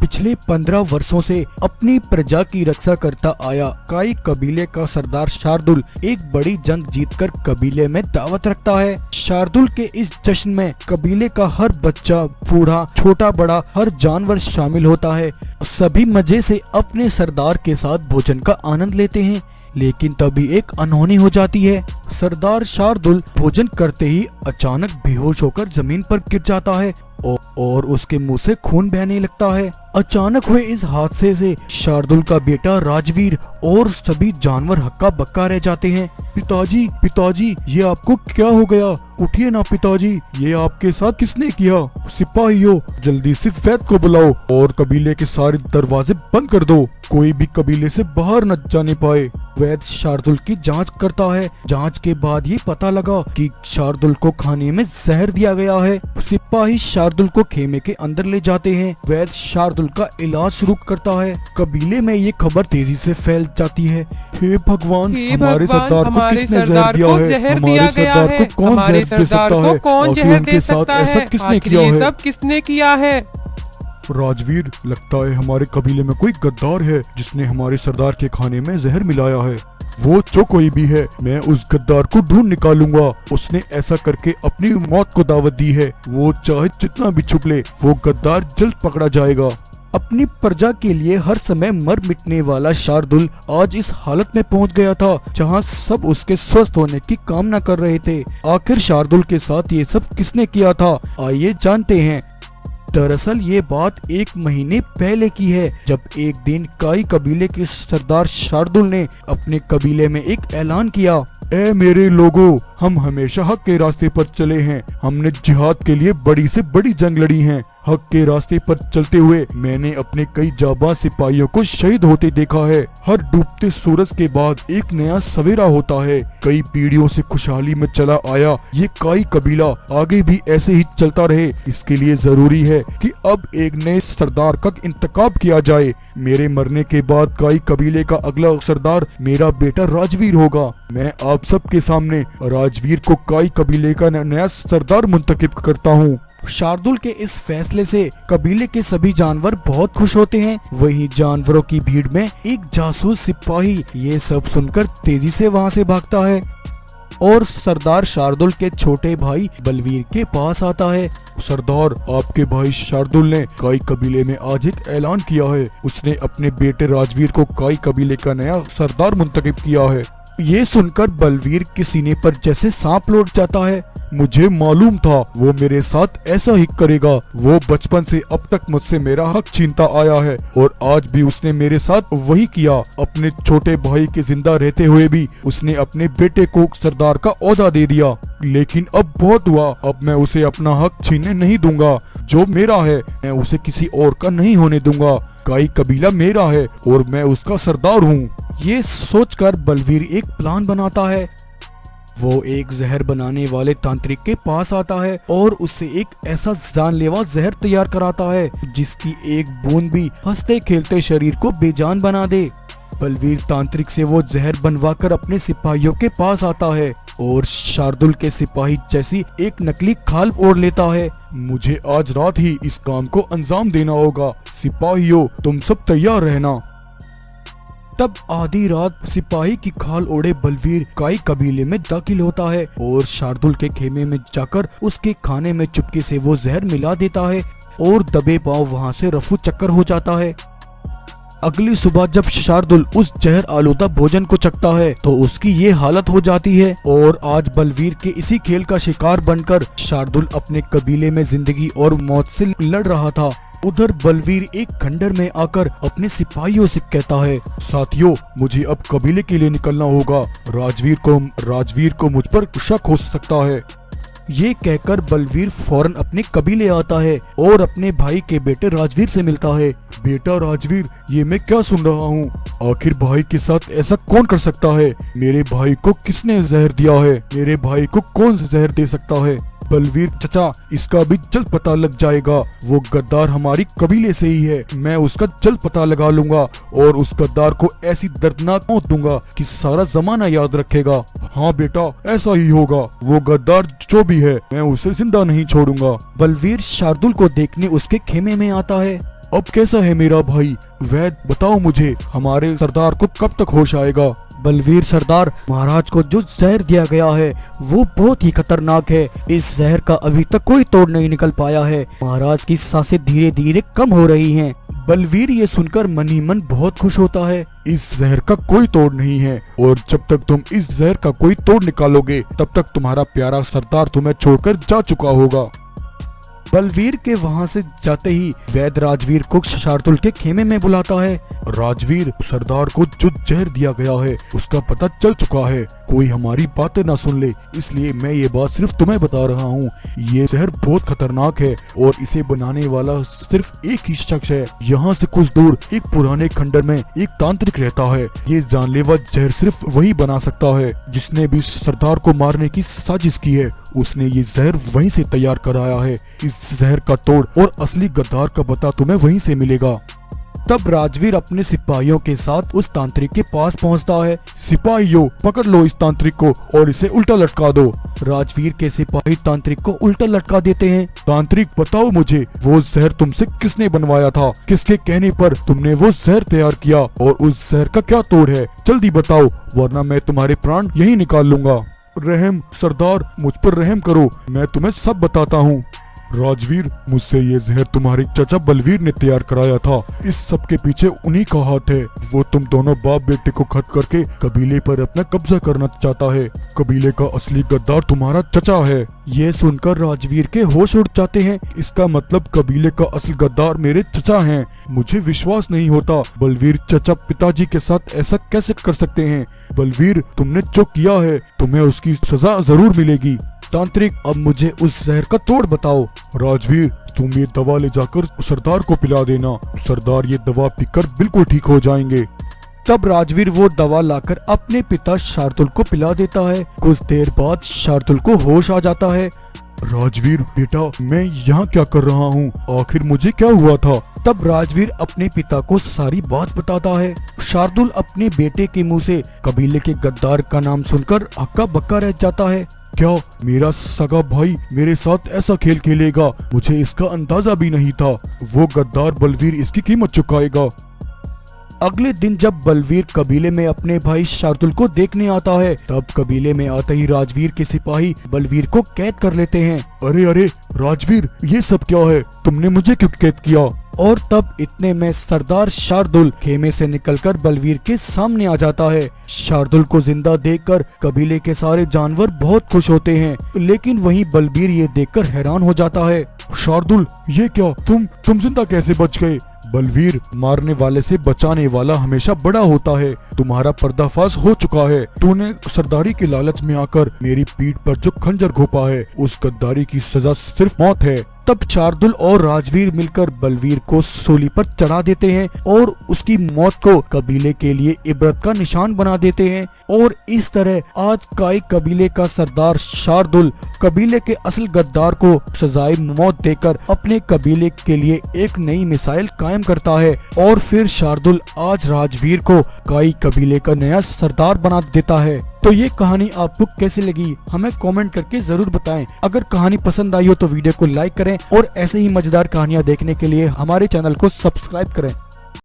पिछले 15 वर्षों से अपनी प्रजा की रक्षा करता आया काई कबीले का सरदार शार्दुल एक बड़ी जंग जीतकर कबीले में दावत रखता है। शार्दुल के इस जश्न में कबीले का हर बच्चा, बूढ़ा, छोटा बड़ा, हर जानवर शामिल होता है। सभी मजे से अपने सरदार के साथ भोजन का आनंद लेते हैं। लेकिन तभी एक अनहोनी हो जाती है। सरदार शार्दुल भोजन करते ही अचानक बेहोश होकर जमीन पर गिर जाता है और उसके मुंह से खून बहने लगता है। अचानक हुए इस हादसे से शार्दुल का बेटा राजवीर और सभी जानवर हक्का बक्का रह जाते हैं। पिताजी, पिताजी, ये आपको क्या हो गया? उठिए ना पिताजी, ये आपके साथ किसने किया? सिपाहियों, जल्दी से वैद को बुलाओ और कबीले के सारे दरवाजे बंद कर दो, कोई भी कबीले से बाहर न जाने पाए। वैद शार्दुल की जांच करता है। जांच के बाद ये पता लगा कि शार्दुल को खाने में जहर दिया गया है। सिपाही शार्दुल को खेमे के अंदर ले जाते हैं। वैद शार्दुल का इलाज शुरू करता है। कबीले में ये खबर तेजी से फैल जाती है। हे भगवान, हमारे सरदार को किसने जहर दिया है? हमारे सरदार को कौन जहर दे सकता है? आखिर उनके साथ ऐसा किसने किया है? सब किसने किया है? राजवीर, लगता है हमारे कबीले में कोई गद्दार है जिसने हमारे सरदार के खाने में जहर मिलाया है। वो जो कोई भी है, मैं उस गद्दार को ढूंढ निकालूंगा। उसने ऐसा करके अपनी मौत को दावत दी है। वो चाहे जितना भी छुप ले, वो गद्दार जल्द पकड़ा जाएगा। अपनी प्रजा के लिए हर समय मर मिटने वाला शार्दुल आज इस हालत में पहुंच गया था जहां सब उसके स्वस्थ होने की कामना कर रहे थे। आखिर शार्दुल के साथ ये सब किसने किया था, आइए जानते हैं। दरअसल ये बात 1 महीने पहले की है, जब एक दिन काई कबीले के सरदार शार्दुल ने अपने कबीले में एक ऐलान किया। ए मेरे लोगों, हम हमेशा हक के रास्ते पर चले हैं। हमने जिहाद के लिए बड़ी से बड़ी जंग लड़ी है। हक के रास्ते पर चलते हुए मैंने अपने कई जाबाज सिपाहियों को शहीद होते देखा है। हर डूबते सूरज के बाद एक नया सवेरा होता है। कई पीढ़ियों से खुशहाली में चला आया ये काई कबीला आगे भी ऐसे ही चलता रहे। इसके लिए जरूरी है कि अब एक नए सरदार का इंतखाब किया जाए। मेरे मरने के बाद काई कबीले का अगला सरदार मेरा बेटा राजवीर होगा। मैं आप सबके सामने राजवीर को काई कबीले का नया सरदार मुंतखब करता हूँ। शार्दुल के इस फैसले से कबीले के सभी जानवर बहुत खुश होते हैं। वहीं जानवरों की भीड़ में एक जासूस सिपाही ये सब सुनकर तेजी से वहां से भागता है और सरदार शार्दुल के छोटे भाई बलवीर के पास आता है। सरदार, आपके भाई शार्दुल ने काई कबीले में आज एक ऐलान किया है। उसने अपने बेटे राजवीर को काई कबीले का नया सरदार मुंतखब किया है। ये सुनकर बलवीर के सीने पर जैसे सांप लौट जाता है। मुझे मालूम था वो मेरे साथ ऐसा ही करेगा। वो बचपन से अब तक मुझसे मेरा हक छीनता आया है और आज भी उसने मेरे साथ वही किया। अपने छोटे भाई के जिंदा रहते हुए भी उसने अपने बेटे को सरदार का ओहदा दे दिया। लेकिन अब बहुत हुआ, अब मैं उसे अपना हक छीनने नहीं दूंगा। जो मेरा है मैं उसे किसी और का नहीं होने दूंगा। काई कबीला मेरा है और मैं उसका सरदार हूँ। ये सोचकर बलवीर एक प्लान बनाता है। वो एक जहर बनाने वाले तांत्रिक के पास आता है और उससे एक ऐसा जानलेवा जहर तैयार कराता है जिसकी एक बूंद भी हंसते खेलते शरीर को बेजान बना दे। बलवीर तांत्रिक से वो जहर बनवाकर अपने सिपाहियों के पास आता है और शार्दुल के सिपाही जैसी एक नकली खाल ओढ़ लेता है। मुझे आज रात ही इस काम को अंजाम देना होगा। सिपाहियों, तुम सब तैयार रहना। तब आधी रात सिपाही की खाल ओढ़े बलवीर काई कबीले में दाखिल होता है और शार्दुल के खेमे में जाकर उसके खाने में चुपके से वो जहर मिला देता है और दबे पांव वहां से रफू चक्कर हो जाता है। अगली सुबह जब शार्दुल उस जहर आलूदा भोजन को चखता है तो उसकी ये हालत हो जाती है और आज बलवीर के इसी खेल का शिकार बनकर शार्दुल अपने कबीले में जिंदगी और मौत से लड़ रहा था। उधर बलवीर एक खंडर में आकर अपने सिपाहियों से कहता है, साथियों, मुझे अब कबीले के लिए निकलना होगा। राजवीर को मुझ पर शक हो सकता है। ये कहकर बलवीर फौरन अपने कबीले आता है और अपने भाई के बेटे राजवीर से मिलता है। बेटा राजवीर, ये मैं क्या सुन रहा हूँ? आखिर भाई के साथ ऐसा कौन कर सकता है? मेरे भाई को किसने जहर दिया है? मेरे भाई को कौन जहर दे सकता है? बलवीर चचा, इसका भी जल्द पता लग जाएगा। वो गद्दार हमारी कबीले से ही है। मैं उसका जल्द पता लगा लूंगा और उस गद्दार को ऐसी दर्दनाक मौत दूंगा कि सारा जमाना याद रखेगा। हाँ बेटा, ऐसा ही होगा। वो गद्दार जो भी है, मैं उसे जिंदा नहीं छोड़ूंगा। बलवीर शार्दुल को देखने उसके खेमे में आता है अब कैसा है मेरा भाई? वैद बताओ मुझे, हमारे सरदार को कब तक होश आएगा? बलवीर सरदार, महाराज को जो जहर दिया गया है वो बहुत ही खतरनाक है। इस जहर का अभी तक कोई तोड़ नहीं निकल पाया है। महाराज की सांसें धीरे धीरे कम हो रही हैं। बलवीर ये सुनकर मन ही मन बहुत खुश होता है। इस जहर का कोई तोड़ नहीं है और जब तक तुम इस जहर का कोई तोड़ निकालोगे तब तक तुम्हारा प्यारा सरदार तुम्हें छोड़कर जा चुका होगा। बलवीर के वहां से जाते ही वैद राजवीर को शार्दुल के खेमे में बुलाता है। राजवीर, सरदार को जो जहर दिया गया है उसका पता चल चुका है। कोई हमारी बातें ना सुन ले, इसलिए मैं ये बात सिर्फ तुम्हें बता रहा हूँ। ये जहर बहुत खतरनाक है और इसे बनाने वाला सिर्फ एक ही शख्स है। यहाँ से कुछ दूर एक पुराने खंडर में एक तांत्रिक रहता है। ये जानलेवा जहर सिर्फ वही बना सकता है। जिसने भी सरदार को मारने की साजिश की है उसने ये जहर वहीं से तैयार कराया है। इस जहर का तोड़ और असली गद्दार का पता तुम्हें वहीं से मिलेगा। तब राजवीर अपने सिपाहियों के साथ उस तांत्रिक के पास पहुंचता है। सिपाहियों, पकड़ लो इस तांत्रिक को और इसे उल्टा लटका दो। राजवीर के सिपाही तांत्रिक को उल्टा लटका देते हैं। तांत्रिक, बताओ मुझे, वो जहर तुमसे किसने बनवाया था? किसके कहने पर तुमने वो जहर तैयार किया और उस जहर का क्या तोड़ है? जल्दी बताओ वरना मैं तुम्हारे प्राण यही निकाल लूंगा। रहम, सरदार मुझ पर रहम करो, मैं तुम्हें सब बताता हूँ। राजवीर, मुझसे ये जहर तुम्हारे चाचा बलवीर ने तैयार कराया था। इस सब के पीछे उन्हीं का हाथ है। वो तुम दोनों बाप बेटे को खत्म करके कबीले पर अपना कब्जा करना चाहता है। कबीले का असली गद्दार तुम्हारा चचा है। ये सुनकर राजवीर के होश उड़ जाते हैं। इसका मतलब कबीले का असल गद्दार मेरे चचा हैं। मुझे विश्वास नहीं होता। बलवीर चचा पिताजी के साथ ऐसा कैसे कर सकते हैं? बलवीर, तुमने जो किया है तुम्हें उसकी सजा जरूर मिलेगी। तांत्रिक, अब मुझे उस जहर का तोड़ बताओ। राजवीर, तुम ये दवा ले जाकर सरदार को पिला देना। सरदार ये दवा पीकर बिल्कुल ठीक हो जाएंगे। तब राजवीर वो दवा लाकर अपने पिता शार्दुल को पिला देता है। कुछ देर बाद शार्दुल को होश आ जाता है। राजवीर बेटा, मैं यहाँ क्या कर रहा हूँ? आखिर मुझे क्या हुआ था? तब राजवीर अपने पिता को सारी बात बताता है। शार्दुल अपने बेटे के मुंह से कबीले के गद्दार का नाम सुनकर हक्का बक्का रह जाता है। क्या मेरा सगा भाई मेरे साथ ऐसा खेल खेलेगा? मुझे इसका अंदाजा भी नहीं था। वो गद्दार बलवीर इसकी कीमत चुकाएगा। अगले दिन जब बलवीर कबीले में अपने भाई शार्दुल को देखने आता है तब कबीले में आते ही राजवीर के सिपाही बलवीर को कैद कर लेते हैं। अरे अरे राजवीर, ये सब क्या है? तुमने मुझे क्यों कैद किया? और तब इतने में सरदार शार्दुल खेमे से निकलकर बलवीर के सामने आ जाता है। शार्दुल को जिंदा देखकर कबीले के सारे जानवर बहुत खुश होते हैं, लेकिन वहीं बलवीर ये देखकर हैरान हो जाता है। शार्दुल, ये क्या? तुम जिंदा कैसे बच गए? बलवीर, मारने वाले से बचाने वाला हमेशा बड़ा होता है। तुम्हारा पर्दाफाश हो चुका है। तूने सरदारी के लालच में आकर मेरी पीठ पर जो खंजर घोंपा है उस गद्दारी की सजा सिर्फ मौत है। तब शार्दुल और राजवीर मिलकर बलवीर को सूली पर चढ़ा देते हैं और उसकी मौत को कबीले के लिए इबरत का निशान बना देते हैं। और इस तरह आज काई कबीले का सरदार शार्दुल कबीले के असल गद्दार को सजाए मौत देकर अपने कबीले के लिए एक नई मिसाइल कायम करता है। और फिर शार्दुल आज राजवीर को काई कबीले का नया सरदार बना देता है। तो ये कहानी आपको कैसी लगी हमें कमेंट करके जरूर बताएं। अगर कहानी पसंद आई हो तो वीडियो को लाइक करें और ऐसे ही मजेदार कहानियां देखने के लिए हमारे चैनल को सब्सक्राइब करें।